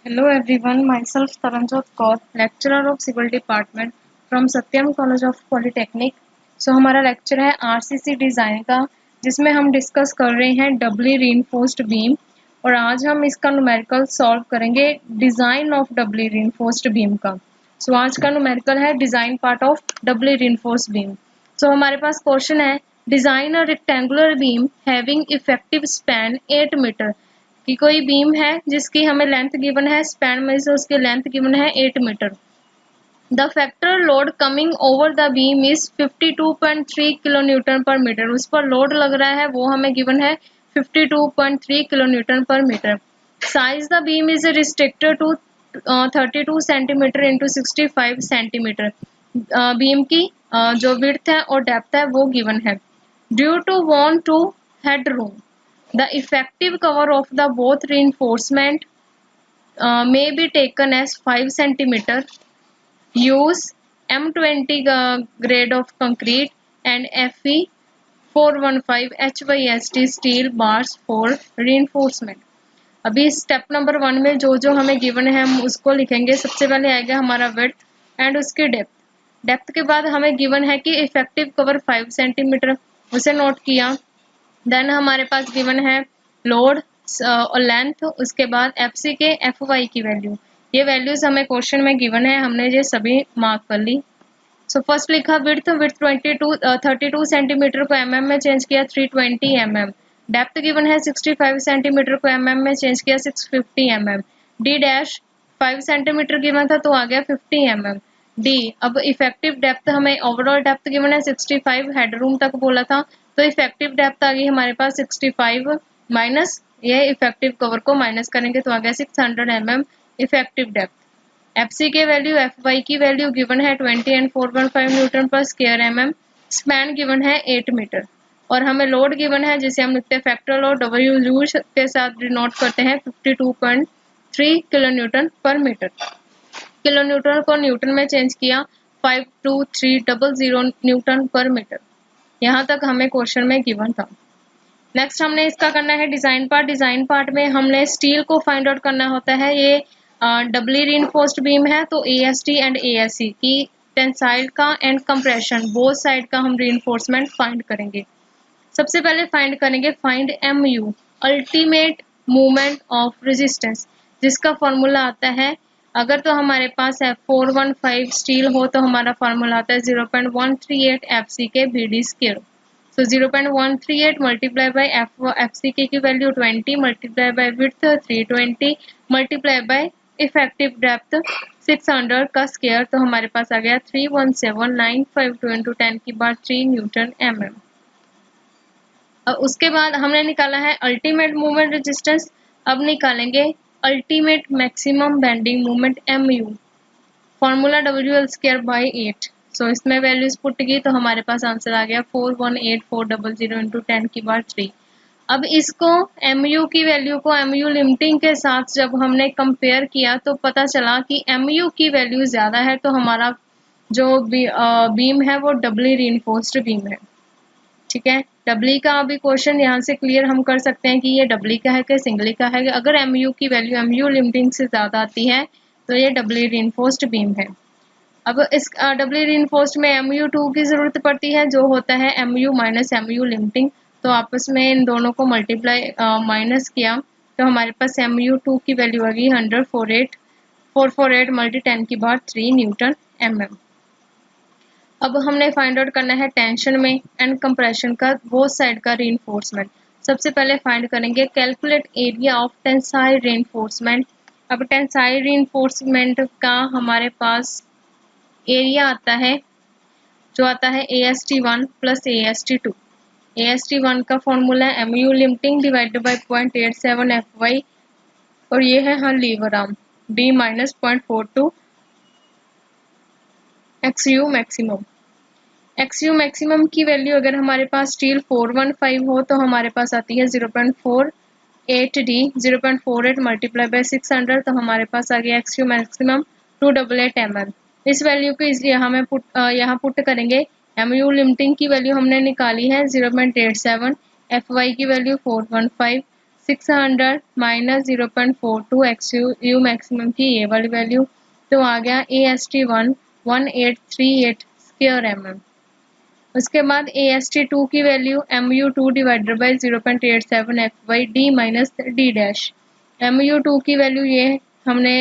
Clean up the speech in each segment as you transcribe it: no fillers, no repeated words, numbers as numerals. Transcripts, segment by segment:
Hello everyone, myself Taranjot Kaur, lecturer of Civil Department from Satyam College of Polytechnic। हमारा lecture है RCC design का, जिसमें हम discuss कर रहे हैं डबली रीइंफोर्स्ड बीम। और आज हम इसका न्यूमेरिकल सॉल्व करेंगे design of doubly reinforced beam का। आज का न्यूमेरिकल है design part of doubly reinforced beam. हमारे पास क्वेश्चन है, design a rectangular beam having effective span 8 metre. कि कोई बीम है जिसकी हमें लेंथ गिवन है, स्पैन में से उसकी लेंथ गिवन है 8 metre. The factor load coming over the beam is 52.3 kilo newton per metre. उस पर लोड लग रहा है वो हमें गिवन है 52.3 kilo newton per metre. Size the beam is restricted to 32 centimetre into 65 centimetre. Beam की जो विड्थ है और डेप्थ है वो गिवन है। Due to want to head room, the effective cover of the both reinforcement may be taken as 5 centimeter. Use M20 grade of concrete and Fe 415 HYST steel bars for reinforcement। अभी step number 1 में जो जो हमें given है हम उसको लिखेंगे। सबसे पहले आएगा हमारा विड्थ एंड उसकी डेप्थ। डेप्थ के बाद हमें गिवन है कि इफेक्टिव कवर 5 सेंटीमीटर, उसे नोट किया। देन हमारे पास गिवन है लोड और लेंथ, उसके बाद एफसी के एफवाई की वैल्यू। ये वैल्यूज हमें क्वेश्चन में गिवन है, हमने ये सभी मार्क कर ली। फर्स्ट लिखा विड्थ 32 सेंटीमीटर को एमएम में चेंज किया 320 एमएम। डेप्थ गिवन है 65 सेंटीमीटर को एमएम में चेंज किया 650 MM. D dash 5 centimetre given था तो आ गया 50 एमएम। डी, अब इफेक्टिव डेप्थ हमें ओवरऑल डेप्थ गिवन है 65, हेडरूम तक बोला था तो इफेक्टिव डेप्थ आ गई हमारे पास 65 माइनस ये इफेक्टिव कवर को माइनस करेंगे तो आ गया 600 एमएम इफेक्टिव डेप्थ। एफसी के वैल्यू एफवाई की वैल्यू गिवन है 20 एंड 415 न्यूटन पर स्क्वायर एमएम। स्पैन गिवन है 8 मीटर और हमें लोड गिवन है जिसे हम लिखते हैं फैक्टर लोड डब्ल्यू के साथ डिनोट करते हैं 52.3 kilo newton per metre. Kilo Newton को न्यूटन में चेंज किया 52300 न्यूटन पर मीटर। यहाँ तक हमें क्वेश्चन में गिवन था। नेक्स्ट हमने इसका करना है डिजाइन पार्ट। डिजाइन पार्ट में हमने स्टील को फाइंड आउट करना होता है। ये डबली रीइंफोर्स्ड बीम है तो एएसटी एंड एएससी की टेंसाइल का एंड कंप्रेशन बोथ साइड का हम रीइंफोर्समेंट फाइंड करेंगे। सबसे पहले फाइंड करेंगे find MU, ultimate movement of resistance, जिसका फॉर्मूला आता है अगर तो हमारे पास है 415 स्टील हो तो हमारा फॉर्मूला आता है 0.138 FC K BD square. So 0.138 multiplied by FCK की value 20 multiplied by width 320 multiplied by effective depth 600 का स्क्वायर तो हमारे पास आ गया 317952 into 10 की बार 3 न्यूटन एमएम। उसके बाद हमने निकाला है अल्टीमेट मूवमेंट रेजिस्टेंस। अब निकालेंगे ultimate maximum bending movement MU, formula WL² by 8। इसमें वैल्यूज पुट की तो हमारे पास आंसर आ गया 418400 into 10 की बार 3। अब इसको MU की वैल्यू को MU लिमिटिंग के साथ जब हमने कंपेयर किया तो पता चला कि MU की वैल्यू ज़्यादा है तो हमारा जो बीम है वो डबली रीइंफोर्स्ड बीम है। ठीक है, डबली का अभी क्वेश्चन यहाँ से क्लियर हम कर सकते हैं कि ये डबली का है कि सिंगली का है। अगर MU की वैल्यू MU लिमिटिंग से ज़्यादा आती है तो ये डबली रीइंफोर्स्ड बीम है। अब इस डबली रीइंफोर्स्ड में MU2 की ज़रूरत पड़ती है जो होता है MU माइनस MU लिमिटिंग। तो आपस में इन दोनों को मल्टीप्लाई माइनस किया तो हमारे पास MU2 की वैल्यू आ गई 448 मल्टी 10 की बार 3 न्यूटन एमएम। अब हमने फाइंड आउट करना है टेंशन में एंड कंप्रेशन का बोथ साइड का रीइंफोर्समेंट। सबसे पहले फाइंड करेंगे calculate area of tensile reinforcement. अब टेंसाइल रीइंफोर्समेंट का हमारे पास एरिया आता है जो आता है AST1 प्लस AST2। AST1 का फॉर्मूला है MU limiting divided by 0.87 FY और ये है हाँ lever arm D minus 0.42 XU maximum. XU maximum की वैल्यू अगर हमारे पास स्टील 415 हो तो हमारे पास आती है 0.48 D 0.48 मल्टीप्लाई बाई 600 तो हमारे पास आ गया XU मैक्सिमम 288 mm। इस वैल्यू को इसलिए हमें यहाँ पुट करेंगे। MU लिमिटिंग की वैल्यू हमने निकाली है 0.87, FY की वैल्यू 415, 600 माइनस 0.42 XU मैक्सिमम की ये वाली वैल्यू, तो आ गया AST1 1838 स्क्वायर mm। उसके बाद AST2 की value MU2 divided by 0.87 FD minus D dash. MU2 की वैल्यू ये हमने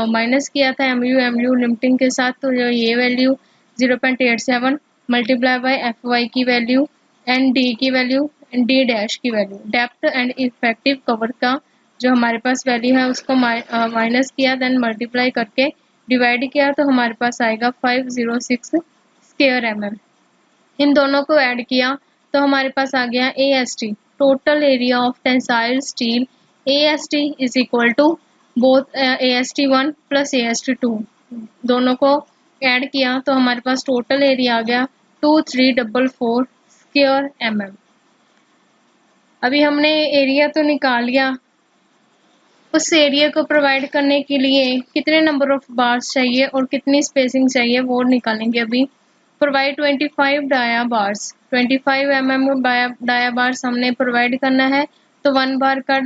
माइनस किया था MU लिमिटिंग के साथ, तो ये वैल्यू 0.87 मल्टीप्लाई बाई FY की वैल्यू एंड D की वैल्यू एंड D डैश की value. Depth and effective cover का जो हमारे पास वैल्यू है उसको माइनस किया, देन मल्टीप्लाई करके डिवाइड किया, तो हमारे पास आएगा 506 स्क्वायर mm। इन दोनों को ऐड किया तो हमारे पास आ गया AST, total area of tensile steel. AST is equal to both AST1 plus AST2, दोनों को ऐड किया तो हमारे पास टोटल एरिया आ गया 2344 स्क्वायर mm। अभी हमने एरिया तो निकाल लिया, उस एरिया को प्रोवाइड करने के लिए कितने नंबर ऑफ बार्स चाहिए और कितनी स्पेसिंग चाहिए वो निकालेंगे अभी। Provide 25 dia bars, 25 mm dia bars हमने प्रोवाइड करना है, तो 1 बार का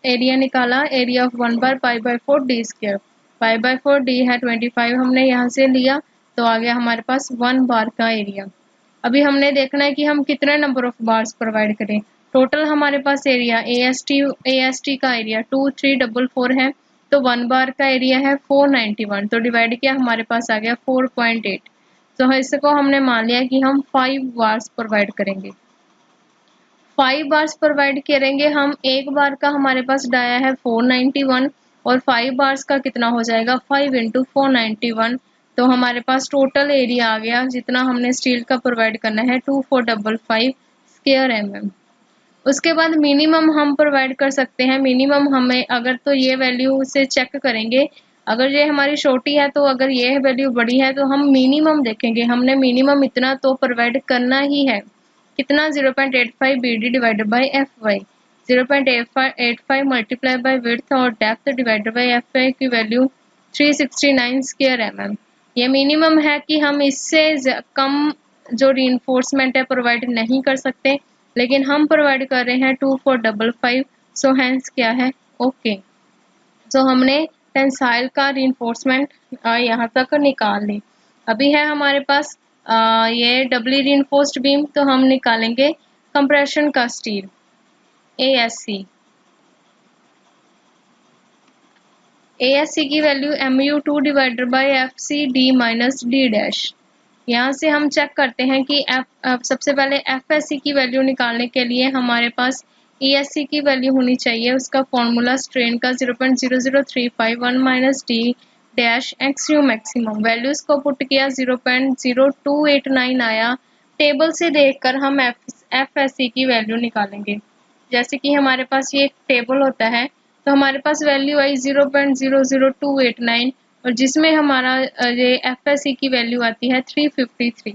एरिया निकाला, area of 1 bar π/4 d square, π/4 d है 25, हमने यहाँ से लिया तो आ गया हमारे पास 1 बार का एरिया। अभी हमने देखना है कि हम कितने नंबर ऑफ बार्स प्रोवाइड करें। टोटल हमारे पास एरिया AST का एरिया 2344 है, तो 1 बार का एरिया है 491, तो डिवाइड किया हमारे पास आ गया 4.8। तो इसको हमने मान लिया कि हम 5 बार्स प्रोवाइड करेंगे। 5 बार्स प्रोवाइड करेंगे हम, एक बार का हमारे पास डाया है 491 और 5 बार्स का कितना हो जाएगा 5 इंटू 491, तो हमारे पास टोटल एरिया आ गया जितना हमने स्टील का प्रोवाइड करना है 2455 स्क्वायर mm। उसके बाद मिनिमम हम प्रोवाइड कर सकते हैं, मिनिमम हमें अगर तो ये वैल्यू से चेक करेंगे, अगर ये हमारी छोटी है तो अगर ये वैल्यू बड़ी है तो हम मिनिमम देखेंगे, हमने मिनिमम इतना तो प्रोवाइड करना ही है। कितना 0.85 BD divided by FY, 0.85 multiply by width और डेप्थ डिवाइडेड बाई FY की वैल्यू 369 स्क्वायर mm। ये मिनिमम है कि हम इससे कम जो रीइंफोर्समेंट है प्रोवाइड नहीं कर सकते, लेकिन हम प्रोवाइड कर रहे हैं 2455, सो हैंस क्या है ओके। सो हमने टेंसाइल का रीइंफोर्समेंट यहाँ तक निकाल ली। अभी है हमारे पास ये डबली रीइंफोर्स्ड बीम, तो हम निकालेंगे कंप्रेशन का स्टील ASC की value MU2 divided by FCD minus D dash. यहाँ से हम चेक करते हैं कि सबसे पहले FSC की वैल्यू निकालने के लिए हमारे पास ESC की वैल्यू होनी चाहिए, उसका फॉर्मूला स्ट्रेन का 0.00351 minus D dash XU maximum. Values को पुट किया 0.0289 आया, टेबल से देखकर हम FSC की वैल्यू निकालेंगे। जैसे कि हमारे पास ये एक टेबल होता है, तो हमारे पास वैल्यू आई 0.00289 और जिसमें हमारा ये FSC की वैल्यू आती है 353।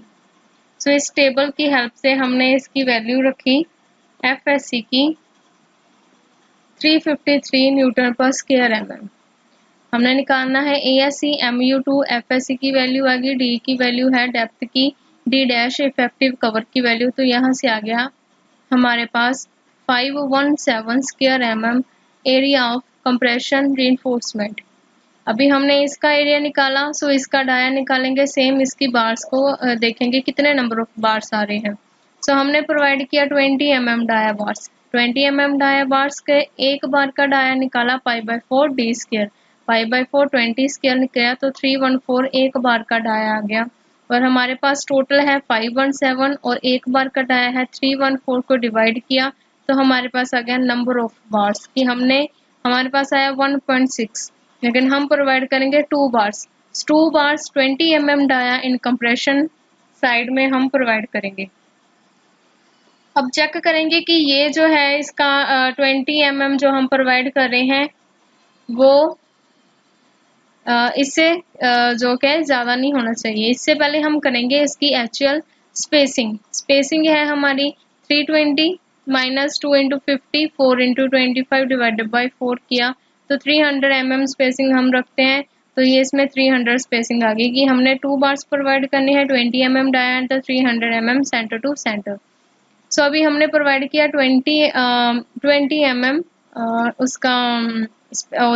सो इस टेबल की हेल्प से हमने इसकी वैल्यू रखी FSC की 353 न्यूटन पर स्क्वायर mm। हमने निकालना है ASC MU2, FSC की वैल्यू आ गई, D की वैल्यू है डेप्थ की, D डैश इफेक्टिव कवर की वैल्यू, तो यहाँ से आ गया हमारे पास 517 square mm area of compression reinforcement. अभी हमने इसका एरिया निकाला, सो इसका डाया निकालेंगे, सेम इसकी बार्स को देखेंगे कितने नंबर ऑफ बार्स आ रहे हैं। सो हमने प्रोवाइड किया 20 mm dia bars, 20 mm dia bars के एक बार का डाया निकाला π/4 D स्क्वायर, π/4 20 स्क्वायर निकला तो 314 एक बार का डाया आ गया, और हमारे पास टोटल है 517 और एक बार का डाया है 314 को डिवाइड किया तो हमारे पास आ गया नंबर ऑफ बार्स कि हमारे पास आया 1.6, लेकिन हम प्रोवाइड करेंगे 2 bars. 20 mm dia in compression side में हम प्रोवाइड करेंगे। अब चेक करेंगे कि ये जो है इसका 20 mm जो हम प्रोवाइड कर रहे हैं वो इससे जो कि ज़्यादा नहीं होना चाहिए। इससे पहले हम करेंगे इसकी एक्चुअल स्पेसिंग है हमारी 320 minus 2 into 50 4 into 25 divided by 4 किया तो 300 mm स्पेसिंग हम रखते हैं, तो ये इसमें 300 स्पेसिंग आ गई कि हमने 2 बार्स प्रोवाइड करनी है 20 mm diameter 300 mm centre to centre. So अभी हमने प्रोवाइड किया 20 mm उसका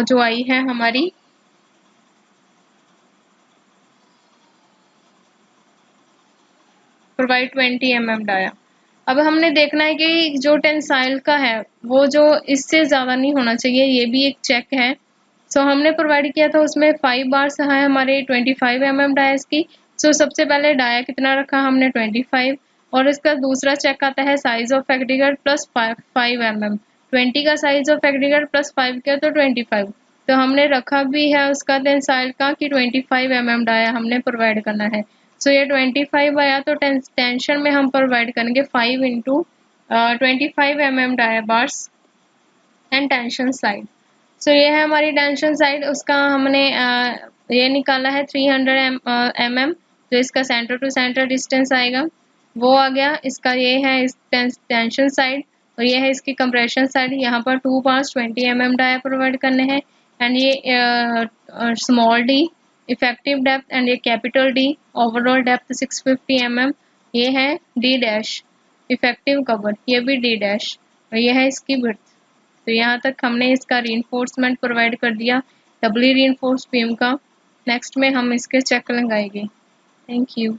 जो आई है हमारी प्रोवाइड 20 mm डाया। अब हमने देखना है कि जो टेंसाइल का है वो जो इससे ज़्यादा नहीं होना चाहिए, ये भी एक चेक है। सो हमने प्रोवाइड किया था उसमें 5 बार्स है हमारे 25 mm डायस की। सो सबसे पहले डाया कितना रखा हमने 25, और इसका दूसरा चेक आता है size of aggregate plus 5 mm। 20 का साइज ऑफ एग्रीगेट प्लस 5 किया तो 25। तो हमने रखा भी है उसका टेंसाइल का कि 25 mm डाया हमने प्रोवाइड करना है। सो ये 25 आया तो टेंशन में हम प्रोवाइड करेंगे 5 into 25 mm dia bars and tension side. So ये है हमारी टेंशन साइड, उसका हमने ये निकाला है 300 mm। जो इसका सेंटर टू सेंटर डिस्टेंस आएगा वो आ गया। इसका ये है इस टेंशन साइड, और ये है इसकी कंप्रेशन साइड। यहाँ पर 2 बार्स 20 mm डाया प्रोवाइड करने हैं, एंड ये small D effective depth, and ये capital D overall depth 650 mm। ये है डी डैश इफेक्टिव कवर, ये भी डी डैश, और ये है इसकी विड्थ। तो यहाँ तक हमने इसका रीइंफोर्समेंट प्रोवाइड कर दिया डबली रीइंफोर्स्ड बीम का। नेक्स्ट में हम इसके चेक लगाएंगे। Thank you.